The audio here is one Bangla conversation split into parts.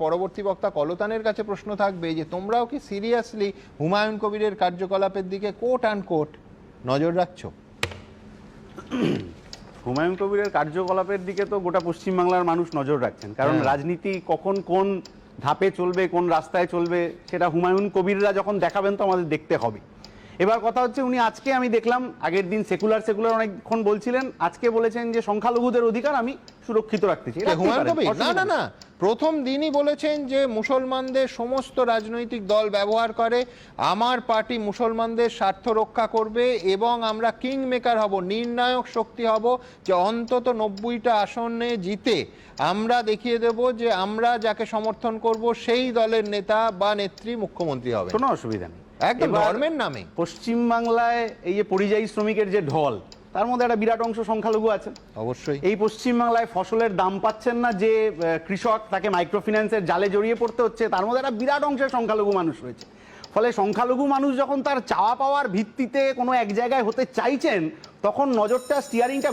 পরবর্তী বক্তা কলতানের কাছে প্রশ্ন থাকবে যে তোমরাও কি সিরিয়াসলি হুমায়ুন কবিরের কার্যকলাপের দিকে কোট অ্যান্ড কোট নজর রাখছো? হুমায়ুন কবিরের কার্যকলাপের দিকে তো গোটা পশ্চিমবাংলার মানুষ নজর রাখছেন, কারণ রাজনীতি কখন কোন ধাপে চলবে, কোন রাস্তায় চলবে, সেটা হুমায়ুন কবিররা যখন দেখাবেন তো আমাদের দেখতে হবে। এবার কথা হচ্ছে, উনি আজকে আমি দেখলাম, আগের দিন সেকুলার অনেকক্ষণ বলছিলেন, আজকে বলেছেন যে সংখ্যালঘুদের অধিকার আমি সুরক্ষিত রাখতেছি। হুমায়ুন কবির না, প্রথম দিনই বলেছেন যে মুসলমানদের সমস্ত রাজনৈতিক দল ব্যবহার করে, আমার পার্টি মুসলমানদের স্বার্থ রক্ষা করবে এবং আমরা কিং মেকার হব, নির্ণায়ক শক্তি হব, যে অন্তত 90টা আসনে জিতে আমরা দেখিয়ে দেব যে আমরা যাকে সমর্থন করব সেই দলের নেতা বা নেত্রী মুখ্যমন্ত্রী হবে। কোনো অসুবিধা নেই, একদম ধর্মের নামে। পশ্চিমবাংলায় এই যে পরিযায়ী শ্রমিকের যে ঢল, তার মধ্যে একটা বিরাট অংশ সংখ্যালঘু আছেন। অবশ্যই এই পশ্চিমবাংলায় ফসলের দাম পাচ্ছেন না যে কৃষক, তাকে মাইক্রোফিন্যান্সের জালে জড়িয়ে পড়তে হচ্ছে, তার মধ্যে একটা বিরাট অংশের সংখ্যালঘু মানুষ রয়েছে। ফলে সংখ্যালঘু মানুষ যখন তার চাওয়া পাওয়ার ভিত্তিতে কোনো এক জায়গায় হতে চাইছেন, তখন নজরটা, স্টিয়ারিংটা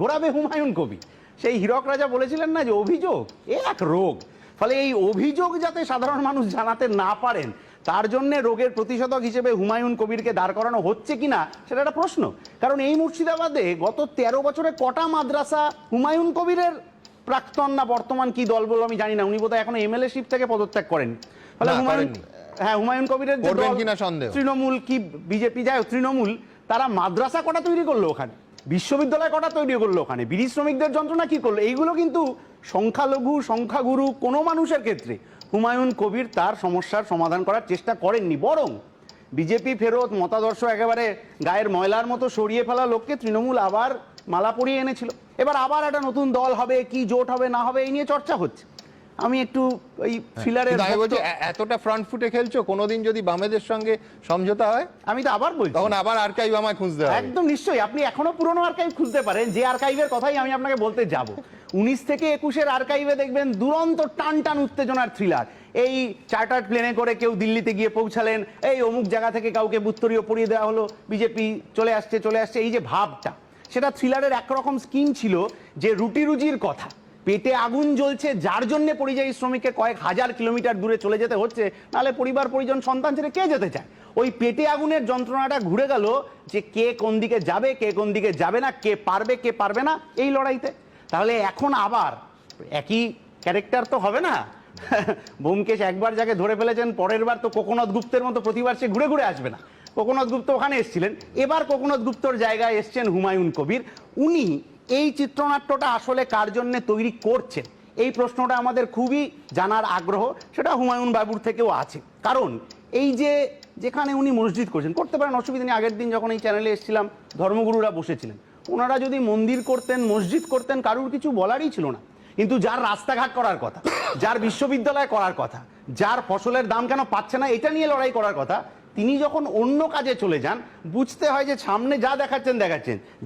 ঘোরাবে হুমায়ুন কবির। সেই হীরক রাজা বলেছিলেন না যে অভিযোগ এক রোগ। ফলে এই অভিযোগ যাতে সাধারণ মানুষ জানাতে না পারেন, তার জন্য রোগের প্রতিষেধক হিসেবে হুমায়ুন কবিরকে দাঁড় করানো হচ্ছে কিনা সেটা একটা প্রশ্ন। কারণ এই মুর্শিদাবাদে গত 13 বছরে কটা মাদ্রাসা হুমায়ুন কবিরের প্রাক্তন না বর্তমান কি দল বলো আমি জানি না, উনি বোধহয় এখনো এমএলএ শিপ থেকে পদত্যাগ করেন। ফলে হুমায়ুন কবিরের যে তৃণমূল কি বিজেপি, যাই হোক তৃণমূল, তারা মাদ্রাসা কটা তৈরি করলো ওখানে, বিশ্ববিদ্যালয় কটা তৈরি করলো ওখানে, বিড়ি শ্রমিকদের যন্ত্রণা কি করলো, এইগুলো কিন্তু সংখ্যালঘু সংখ্যাগুরু কোনো মানুষের ক্ষেত্রে হুমায়ুন কবির তার সমস্যার সমাধান করার চেষ্টা করেননি। বরং বিজেপি ফেরত, মতাদর্শ একেবারে গায়ের ময়লার মতো সরিয়ে ফেলা লোককে তৃণমূল আবার মালা পরিয়ে এনেছিল। এবার আবার একটা নতুন দল হবে, কি জোট হবে না হবে এই নিয়ে চর্চা হচ্ছে। আমি একটু ওই ফিলারের এতটা ফ্রন্ট ফুটে খেলছো, কোনোদিন যদি বামেদের সঙ্গে সমঝোতা হয়, আমি তো আবার বলছি তখন আবার আর্কাইভ আমায় খুঁজতে হবে। একদম নিশ্চয়ই, আপনি এখনো পুরনো আর্কাইভ খুঁজতে পারেন, যে আর্কাইভের কথাই আমি আপনাকে বলতে যাব। 19 থেকে 21-এর আর্কাইভে দেখবেন দুরন্ত টান উত্তেজনার থ্রিলার। এই চার্টার্ড প্লেনে করে কেউ দিল্লিতে গিয়ে পৌঁছালেন, এই অমুক জায়গা থেকে কাউকে বুত্তরীয় পরিয়ে দেওয়া হলো, বিজেপি চলে আসছে, এই যে ভাবটা, সেটা থ্রিলারের একরকম স্কিম ছিল যে রুটি রুজির কথা, পেটে আগুন জ্বলছে, যার জন্য পরিযায়ী শ্রমিককে কয়েক হাজার কিলোমিটার দূরে চলে যেতে হচ্ছে, নাহলে পরিবার পরিজন সন্তান ছেড়ে কে যেতে চায়। ওই পেটে আগুনের যন্ত্রণাটা ঘুরে গেল যে কে কোন দিকে যাবে, কে কোন দিকে যাবে না, কে পারবে কে পারবে না এই লড়াইতে। তাহলে এখন আবার একই ক্যারেক্টার তো হবে না। ব্যোমকেশ একবার যাকে ধরে ফেলেছেন, পরের বার তো কোকোনাথ গুপ্তের মতো প্রতিবার সে ঘুরে ঘুরে আসবে না। কোকোনাথ গুপ্ত ওখানে এসেছিলেন, এবার কোকোনাথ গুপ্তর জায়গায় এসছেন হুমায়ুন কবির। উনি এই চিত্রনাট্যটা আসলে কার জন্য তৈরি করছেন, এই প্রশ্নটা আমাদের খুবই জানার আগ্রহ, সেটা হুমায়ুন বাবুর থেকেও আছে। কারণ এই যে যেখানে উনি মসজিদ করতে পারেন, অসুবিধা নেই। আগের দিন যখন এই চ্যানেলে এসেছিলাম, ধর্মগুরুরা বসেছিলেন, ওনারা যদি মন্দির করতেন, মসজিদ করতেন, কারুর কিছু বলারই ছিল না। কিন্তু যার রাস্তাঘাট করার কথা, যার বিশ্ববিদ্যালয় করার কথা, যার ফসলের দাম কেন পাচ্ছে না এটা নিয়ে লড়াই করার কথা, তিনি যখন অন্য কাজে চলে যান, বুঝতে হয় যে সামনে যা দেখাচ্ছেন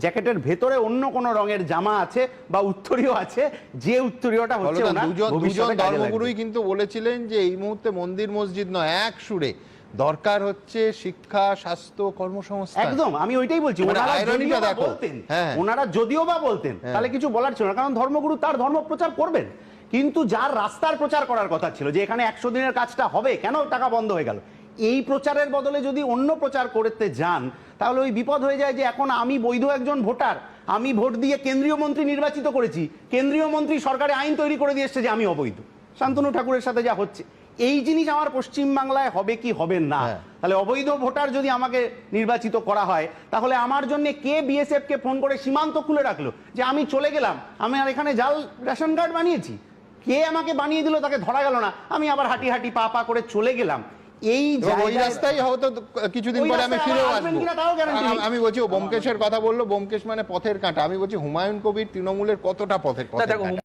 জ্যাকেটের ভেতরে অন্য কোন রঙের জামা আছে বা উত্তরীয় আছে, যে উত্তরীয়টা হচ্ছে না। দুজন ধর্মগুরুই কিন্তু বলেছিলেন যে এই মুহূর্তে মন্দির মসজিদ নয়, এক সুরে দরকার হচ্ছে শিক্ষা, স্বাস্থ্য, কর্মসংস্থান। একদম, আমি ওইটাই বলছি। ওনারা যদিও বা বলতেন তাহলে কিছু বলার ছিল না, কারণ ধর্মগুরু তার ধর্ম প্রচার করবেন। কিন্তু যার রাস্তার প্রচার করার কথা ছিল, যে এখানে 100 দিনের কাজটা হবে, কেন টাকা বন্ধ হয়ে গেল, এই প্রচারের বদলে যদি অন্য প্রচার করতে যান, তাহলে ওই বিপদ হয়ে যায় যে এখন আমি বৈধ একজন ভোটার, আমি ভোট দিয়ে কেন্দ্রীয় মন্ত্রী নির্বাচিত করেছি, কেন্দ্রীয় মন্ত্রী সরকারে আইন তৈরি করে দিয়ে এসছে যে আমি অবৈধ। শান্তনু ঠাকুরের সাথে যা হচ্ছে, এই জিনিস আমার পশ্চিমবাংলায় হবে কি হবে না। তাহলে অবৈধ ভোটার যদি আমাকে নির্বাচিত করা হয়, তাহলে আমার জন্য কে বিএসএফ কে ফোন করে সীমান্ত খুলে রাখলো যে আমি চলে গেলাম, আমি আর এখানে জাল রেশন কার্ড বানিয়েছি, কে আমাকে বানিয়ে দিল, তাকে ধরা গেল না, আমি আবার হাঁটি পা করে চলে গেলাম। এই রাস্তায় হয়তো কিছুদিন পরে আমি ফিরেও আসবো। আমি বলছি, ও ব্যোমকেশের কথা বললো, ব্যোমকেশ মানে পথের কাঁটা, আমি বলছি হুমায়ুন কবির তৃণমূলের কতটা পথের কাঁটা।